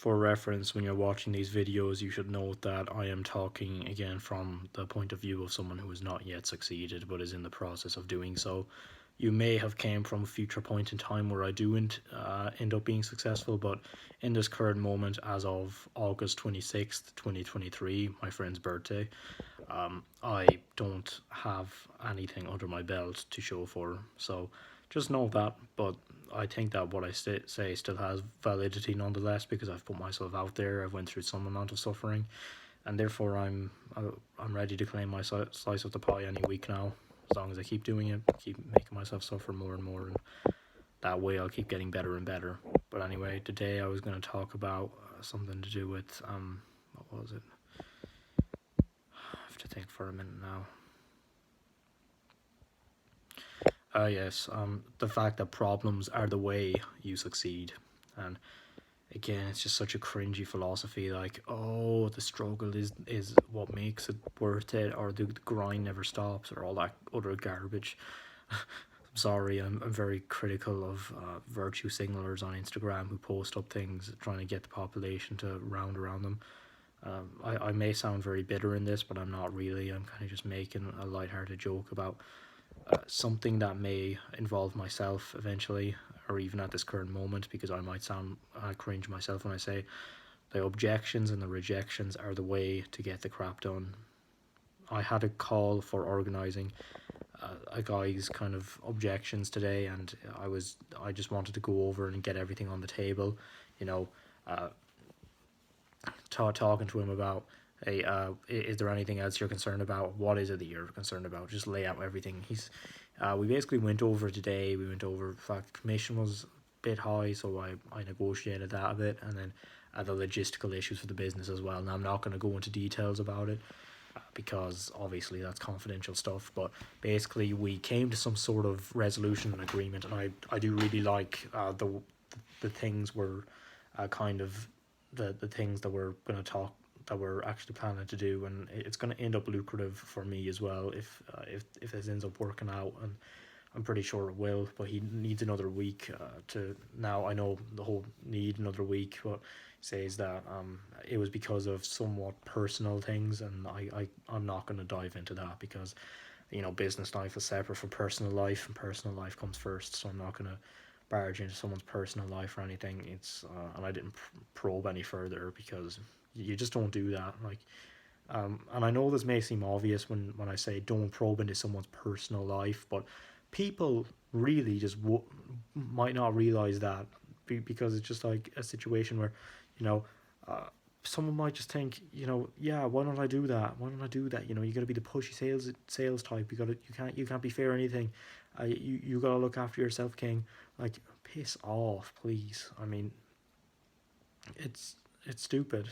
For reference, when you're watching these videos, you should note that I am talking again from the point of view of someone who has not yet succeeded but is in the process of doing so. You may have came from a future point in time where I do end up being successful, but in this current moment, as of August 26th, 2023, my friend's birthday, I don't have anything under my belt to show for. So just know that, but I think that what I say still has validity nonetheless, because I've put myself out there. I've went through some amount of suffering, and therefore I'm ready to claim my slice of the pie any week now. As long as I keep doing it, keep making myself suffer more and more, and that way I'll keep getting better and better. But anyway, today I was going to talk about something to do with what was it? I have to think for a minute now. Yes, the fact that problems are the way you succeed. And again, it's just such a cringy philosophy, like, oh, the struggle is what makes it worth it, or the grind never stops, or all that other garbage. I'm sorry, I'm very critical of virtue signalers on Instagram who post up things trying to get the population to round around them. I may sound very bitter in this, but I'm not really. I'm kind of just making a lighthearted joke about something that may involve myself eventually, or even at this current moment, because I might sound cringe myself when I say the objections and the rejections are the way to get the crap done. I had a call for organising a guy's kind of objections today, and I just wanted to go over and get everything on the table, you know, talking to him about, hey, is there anything else you're concerned about? What is it that you're concerned about? Just lay out everything. We basically went over today. We went over, in fact, commission was a bit high, so I negotiated that a bit, and then the logistical issues for the business as well. Now I'm not going to go into details about it because obviously that's confidential stuff. But basically, we came to some sort of resolution and agreement, and I do really like the things were kind of the things that we're going to talk that we're actually planning to do, and it's going to end up lucrative for me as well if this ends up working out, and I'm pretty sure it will. But he needs another week to. Now I know the whole need another week, but says that it was because of somewhat personal things, and I'm not going to dive into that because business life is separate from personal life, and personal life comes first. So I'm not going to barge into someone's personal life or anything. It's and I didn't probe any further because you just don't do that. Like, and I know this may seem obvious when I say don't probe into someone's personal life, but people really just might not realize that because it's just like a situation where, you know, someone might just think, yeah, why don't I do that? Why don't I do that? You got to be the pushy sales type. You can't be fair or anything. You got to look after yourself, King. Like, piss off, please. I mean, it's stupid.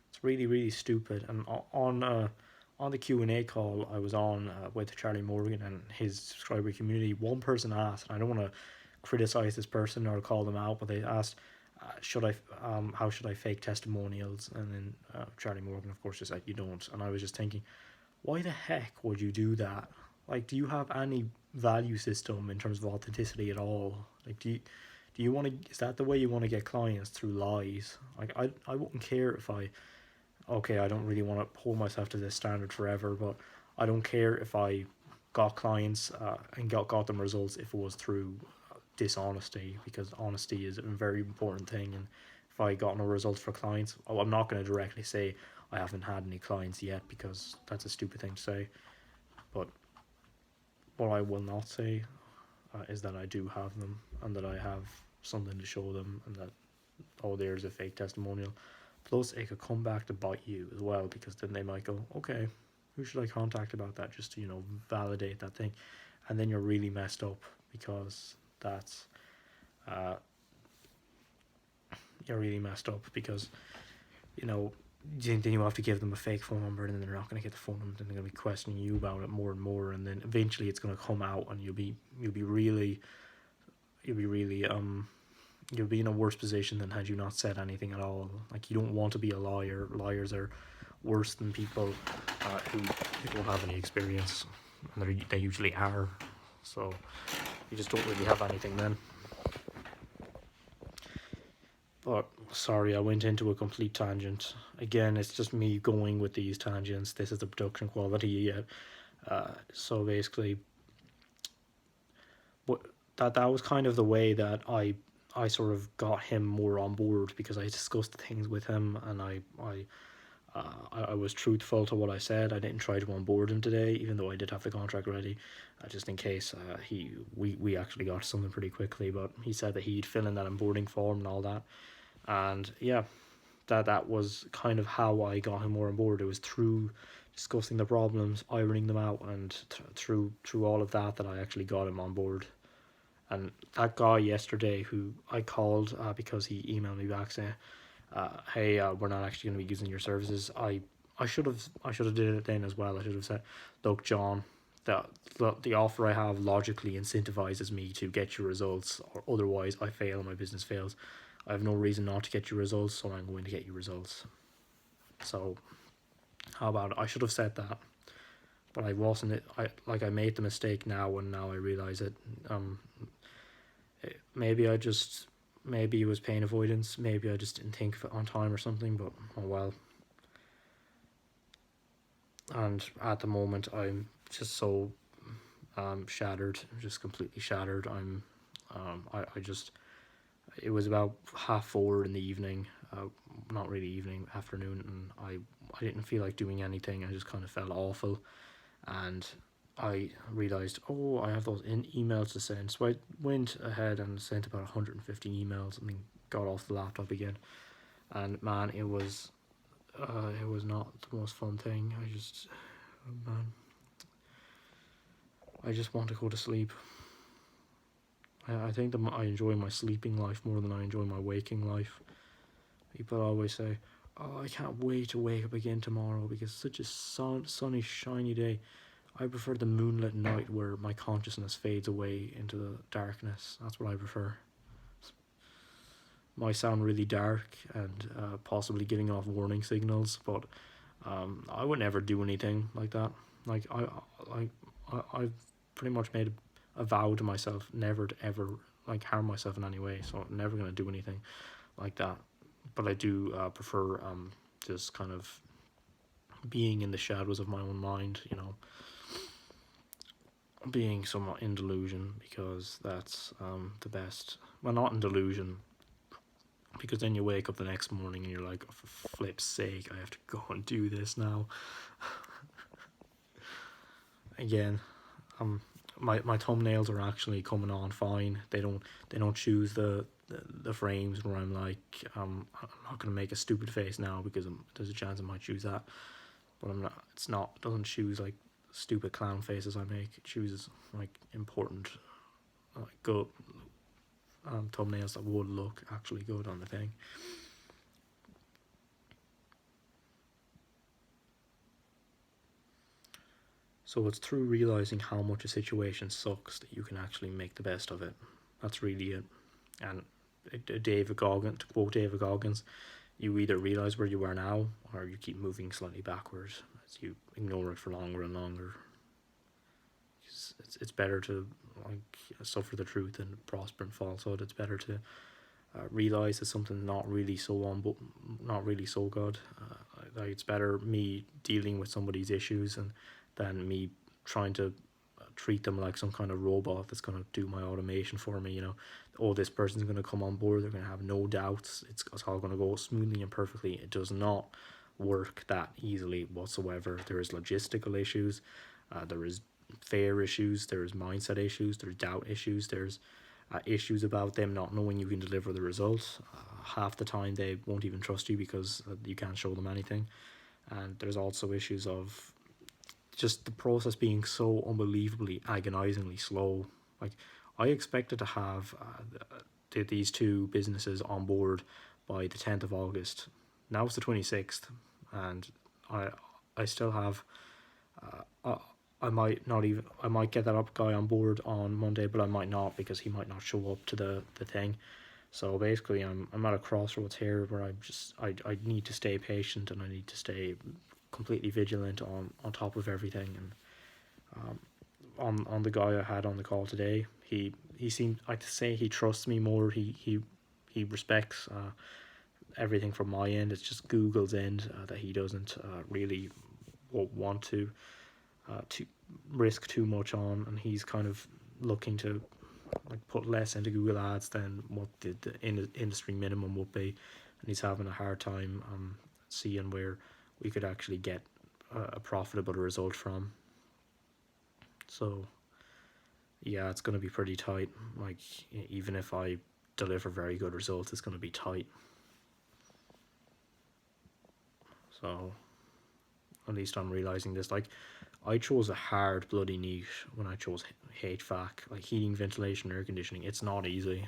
It's really, really stupid. And on the Q&A call I was on with Charlie Morgan and his subscriber community, one person asked, and I don't want to criticize this person or call them out, but they asked, how should I fake testimonials? And then Charlie Morgan, of course, just said, you don't. And I was just thinking, why the heck would you do that? Like, do you have any value system in terms of authenticity at all? Like, do you want to, is that the way you want to get clients, through lies? Like, I wouldn't care if I don't really want to hold myself to this standard forever, but I don't care if I got clients and got them results if it was through dishonesty, because honesty is a very important thing. And if I got no results for clients, I'm not going to directly say I haven't had any clients yet, because that's a stupid thing to say. But what I will not say is that I do have them, and that I have something to show them, and that, oh, there's a fake testimonial. Plus, it could come back to bite you as well, because then they might go, okay, who should I contact about that, just to, validate that thing. And then you're really messed up, because that's, you're really messed up because, then you have to give them a fake phone number, and then they're not going to get the phone number, and they're going to be questioning you about it more and more, and then eventually it's going to come out, and you'll be really you'll be in a worse position than had you not said anything at all. Like, you don't want to be a liar. Liars are worse than people who don't have any experience, and they usually are. So you just don't really have anything then. But sorry, I went into a complete tangent. Again, it's just me going with these tangents. This is the production quality you get. So basically, what that was kind of the way that I sort of got him more on board, because I discussed things with him, and I was truthful to what I said. I didn't try to onboard him today, even though I did have the contract ready, just in case. We actually got something pretty quickly, but he said that he'd fill in that onboarding form and all that, and yeah, that was kind of how I got him more on board. It was through discussing the problems, ironing them out, and through all of that I actually got him on board. And that guy yesterday who I called, because he emailed me back saying, "Hey, we're not actually going to be using your services." I should have did it then as well. I should have said, "Look, John, the offer I have logically incentivizes me to get your results, or otherwise I fail and my business fails. I have no reason not to get your results, so I'm going to get you results." So how about it? I should have said that, but I wasn't. I made the mistake now, and now I realize it. Maybe maybe it was pain avoidance. Maybe I just didn't think of it on time or something. But oh well. And at the moment, I'm just so shattered, just completely shattered. I just, it was about 4:30 in the evening, not really evening, afternoon, and I didn't feel like doing anything. I just kind of felt awful, and I realized, oh, I have those emails to send. So I went ahead and sent about 150 emails, and then got off the laptop again. And man, it was not the most fun thing. Man, I just want to go to sleep. I think that I enjoy my sleeping life more than I enjoy my waking life. People always say, "Oh, I can't wait to wake up again tomorrow because it's such a sunny, shiny day." I prefer the moonlit night where my consciousness fades away into the darkness. That's what I prefer. Might sound really dark and possibly giving off warning signals, but I would never do anything like that. Like I've pretty much made a vow to myself never to ever like harm myself in any way. So I'm never gonna do anything like that. But I do prefer just kind of being in the shadows of my own mind. Being somewhat in delusion, because that's the best. Well, not in delusion, because then you wake up the next morning and you're like, oh, for flip's sake, I have to go and do this now. Again, my thumbnails are actually coming on fine. They don't choose the frames where I'm like, I'm not gonna make a stupid face now because there's a chance I might choose that, but I'm not. It doesn't choose like stupid clown faces I make. It chooses like important, good thumbnails that would look actually good on the thing. So it's through realizing how much a situation sucks that you can actually make the best of it. That's really it. And David Goggins, to quote David Goggins, you either realize where you are now, or you keep moving slightly backwards as you ignore it for longer and longer. It's better to like suffer the truth and prosper in falsehood. It's better to realize that something's not really so good. Like it's better me dealing with somebody's issues and than me trying to treat them like some kind of robot that's going to do my automation for me. Oh, this person's going to come on board. They're going to have no doubts. It's all going to go smoothly and perfectly. It does not work that easily whatsoever. There is logistical issues. There is fear issues. There is mindset issues. There's doubt issues. There's issues about them not knowing you can deliver the results. Half the time they won't even trust you because you can't show them anything. And there's also issues of just the process being so unbelievably agonizingly slow. Like I expected to have these two businesses on board by the 10th of August. Now it's the 26th, and I still have I might get that up guy on board on Monday, but I might not because he might not show up to the thing. So basically I'm at a crossroads here where I need to stay patient, and I need to stay completely vigilant on top of everything. And on the guy I had on the call today, he seemed, I'd say he trusts me more. He he respects everything from my end. It's just Google's end that he doesn't really want to risk too much on, and he's kind of looking to like put less into Google Ads than what the industry minimum would be, and he's having a hard time seeing where we could actually get a profitable result from. So yeah, it's going to be pretty tight. Like even if I deliver very good results, it's going to be tight. So at least I'm realizing this. Like I chose a hard bloody niche when I chose HVAC, like heating, ventilation, air conditioning. It's not easy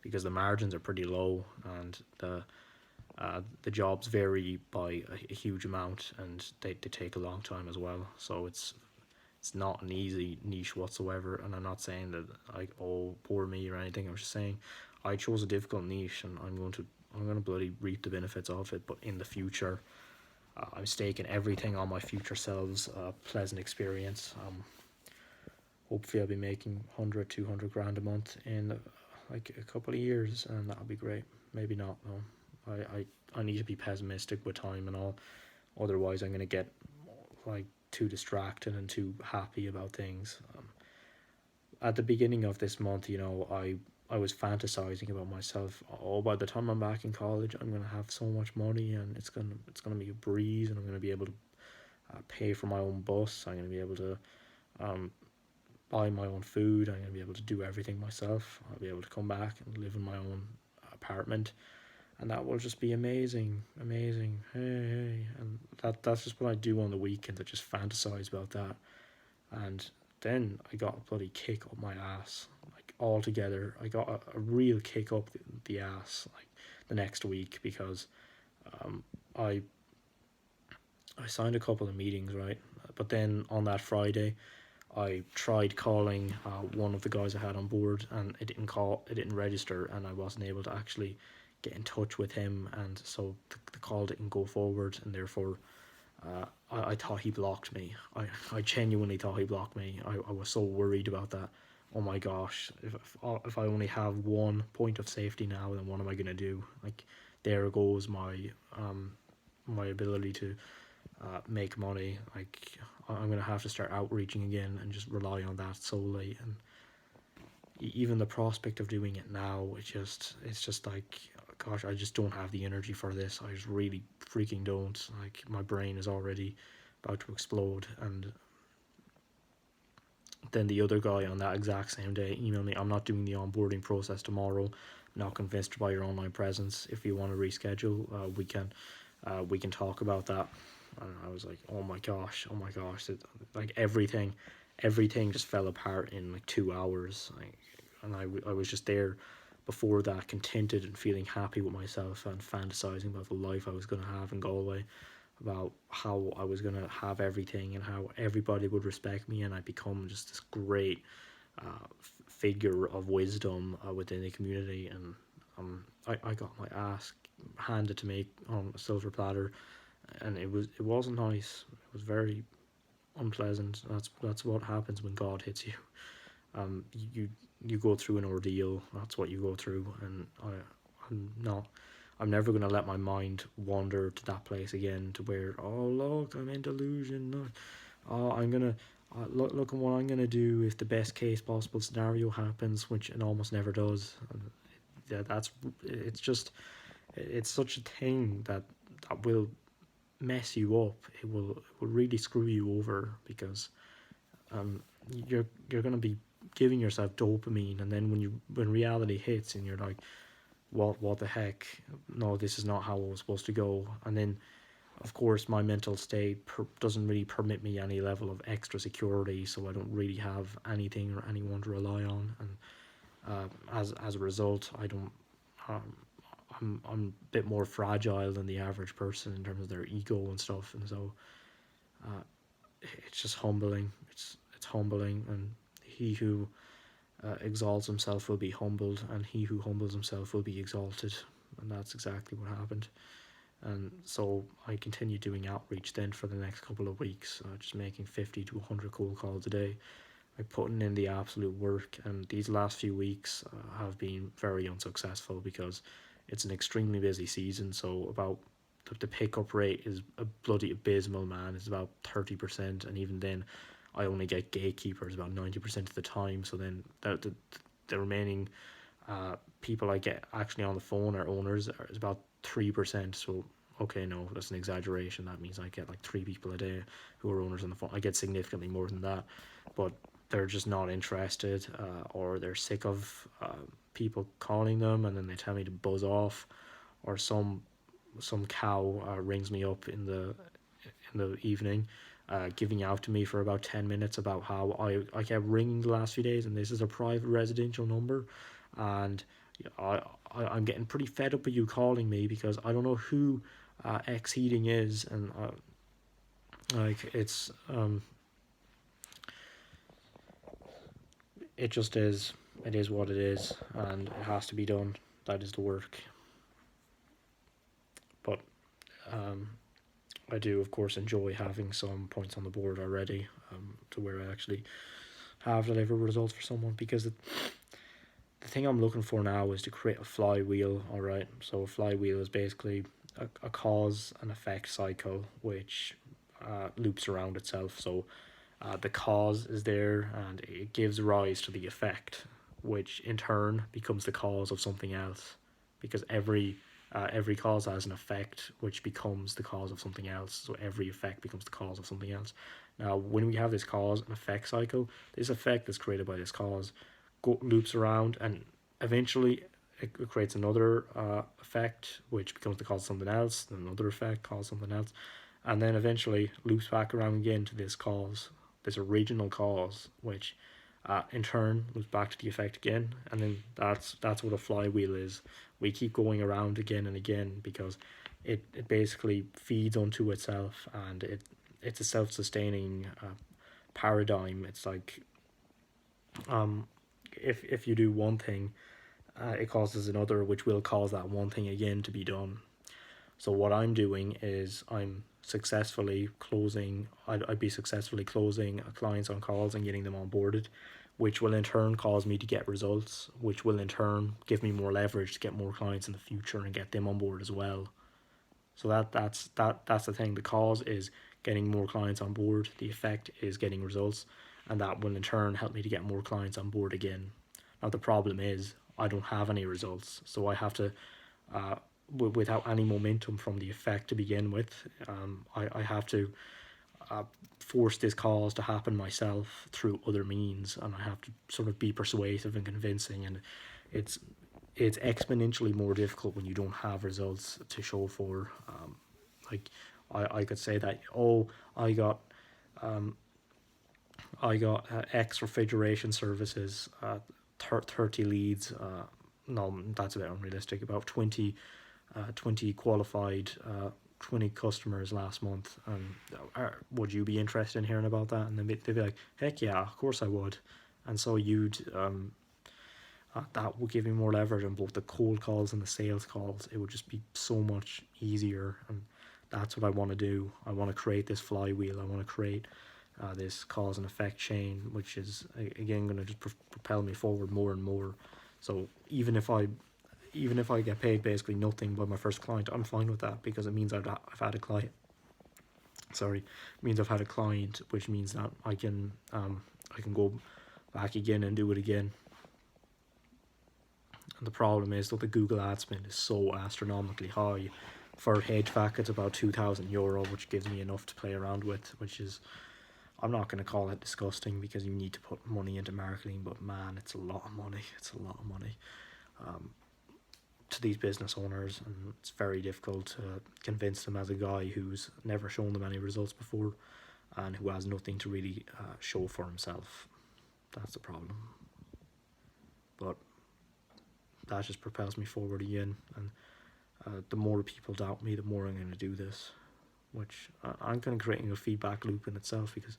because the margins are pretty low, and the jobs vary by a huge amount, and they take a long time as well. So it's not an easy niche whatsoever. And I'm not saying that like, oh, poor me or anything. I'm just saying I chose a difficult niche, and I'm going to bloody reap the benefits of it. But in the future, I'm staking everything on my future selves pleasant experience. Hopefully I'll be making 100, 200 grand a month in like a couple of years, and that'll be great. Maybe not, no. I need to be pessimistic with time and all. Otherwise I'm going to get like too distracted and too happy about things. At the beginning of this month, I was fantasizing about myself. Oh, by the time I'm back in college, I'm gonna have so much money, and it's gonna be a breeze, and I'm gonna be able to pay for my own bus. I'm gonna be able to buy my own food. I'm gonna be able to do everything myself. I'll be able to come back and live in my own apartment, and that will just be amazing, amazing. Hey, and that's just what I do on the weekends. I just fantasize about that, and then I got a bloody kick up my ass. Like all together, I got a real kick up the ass like the next week, because I signed a couple of meetings, right? But then on that Friday, I tried calling one of the guys I had on board, and it didn't register, and I wasn't able to actually get in touch with him, and so the call didn't go forward, and therefore I thought he blocked me. I genuinely thought he blocked me. I was so worried about that. Oh my gosh, if I only have one point of safety now, then what am I gonna do? Like, there goes my ability to make money. Like, I'm gonna have to start outreaching again and just rely on that solely. And even the prospect of doing it now, it's just like, gosh, I just don't have the energy for this. I just really freaking don't. Like, my brain is already about to explode. And then the other guy on that exact same day emailed me, I'm not doing the onboarding process tomorrow. Not convinced by your online presence. If you want to reschedule, we can talk about that. And I was like, oh my gosh, like everything just fell apart in like 2 hours. Like, and I was just there before that, contented and feeling happy with myself, and fantasizing about the life I was going to have in Galway, about how I was going to have everything and how everybody would respect me, and I become just this great figure of wisdom within the community. And I got my ass handed to me on a silver platter, and it wasn't nice. It was very unpleasant. That's what happens when God hits you. You go through an ordeal. That's what you go through, and I'm never gonna let my mind wander to that place again, to where, oh look, I'm in delusion. Oh, I'm gonna look at what I'm gonna do if the best case possible scenario happens, which it almost never does. And yeah, it's such a thing that will mess you up. It will really screw you over, because you're gonna be giving yourself dopamine, and then when reality hits and you're like, what the heck, no, this is not how it was supposed to go. And then of course my mental state doesn't really permit me any level of extra security, so I don't really have anything or anyone to rely on. And as a result, I don't I'm a bit more fragile than the average person in terms of their ego and stuff. And so it's just humbling. It's humbling, and he who exalts himself will be humbled, and he who humbles himself will be exalted. And that's exactly what happened. And so I continued doing outreach then for the next couple of weeks, just making 50 to 100 cold calls a day, like putting in the absolute work, and these last few weeks have been very unsuccessful because it's an extremely busy season. So about the pickup rate is a bloody abysmal, man. It's about 30%, and even then, I only get gatekeepers about 90% of the time. So then the remaining people I get actually on the phone are owners is about 3%. So okay, no, that's an exaggeration. That means I get like 3 people a day who are owners on the phone. I get significantly more than that, but they're just not interested, or they're sick of people calling them, and then they tell me to buzz off, or some cow rings me up in the evening, giving out to me for about 10 minutes about how I kept ringing the last few days, and this is a private residential number, and I'm getting pretty fed up with you calling me because I don't know who X Heating is, and like it just is. It is what it is, and it has to be done. That is the work. But I do, of course, enjoy having some points on the board already, to where I actually have delivered results for someone, because the thing I'm looking for now is to create a flywheel. All right, so a flywheel is basically a cause and effect cycle which loops around itself. So the cause is there and it gives rise to the effect, which in turn becomes the cause of something else, because every cause has an effect which becomes the cause of something else. So every effect becomes the cause of something else. Now, when we have this cause and effect cycle, this effect that's created by this cause loops around, and eventually it creates another effect which becomes the cause of something else, then another effect causes something else, and then eventually loops back around again to this cause, this original cause, which in turn loops back to the effect again, and then that's what a flywheel is. We keep going around again and again because it basically feeds onto itself, and it's a self-sustaining paradigm. It's like if you do one thing, it causes another, which will cause that one thing again to be done. So what I'm doing is I'd be successfully closing clients on calls and getting them onboarded, which will in turn cause me to get results, which will in turn give me more leverage to get more clients in the future and get them on board as well. So that's the thing. The cause is getting more clients on board. The effect is getting results, and that will in turn help me to get more clients on board again. Now the problem is I don't have any results, so I have to, without any momentum from the effect to begin with, I have to force this cause to happen myself through other means, and I have to sort of be persuasive and convincing, and it's exponentially more difficult when you don't have results to show for. Like I could say that, oh, I got X refrigeration services, 30 leads. No, that's a bit unrealistic. About 20 qualified 20 customers last month. Would you be interested in hearing about that? And then they'd be like, heck yeah, of course I would. And so that would give me more leverage on both the cold calls and the sales calls. It would just be so much easier, and that's what I want to do. I want to create this flywheel. I want to create this cause and effect chain, which is again going to just propel me forward more and more. So even if I get paid basically nothing by my first client, I'm fine with that, because it means I've had a client. Sorry, it means I've had a client, which means that I can go back again and do it again. And the problem is that the Google ad spend is so astronomically high. For HVAC, it's about €2,000, which gives me enough to play around with, which is, I'm not going to call it disgusting because you need to put money into marketing, but man, it's a lot of money. It's a lot of money to these business owners, and it's very difficult to convince them as a guy who's never shown them any results before and who has nothing to really show for himself. That's the problem. But that just propels me forward again, and the more people doubt me, the more I'm going to do this, which I'm kind of creating a feedback loop in itself, because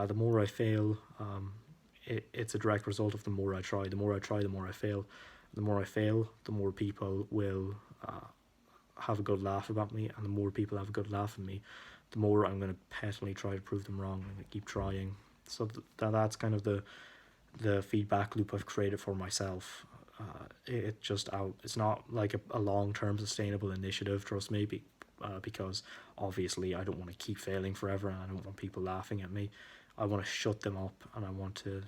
the more I fail, it's a direct result of the more I try. The more I try, the more I fail. The more I fail, the more people will have a good laugh about me, and the more people have a good laugh at me, the more I'm going to petulantly try to prove them wrong. I'm going to keep trying. So that's kind of the feedback loop I've created for myself. It just out. It's not like a long term sustainable initiative. Trust me, because obviously I don't want to keep failing forever, and I don't want people laughing at me. I want to shut them up, and I want to.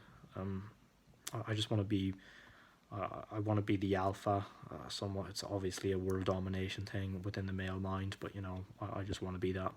I just want to be. I want to be the alpha. Somewhat, it's obviously a world domination thing within the male mind, but I just want to be that.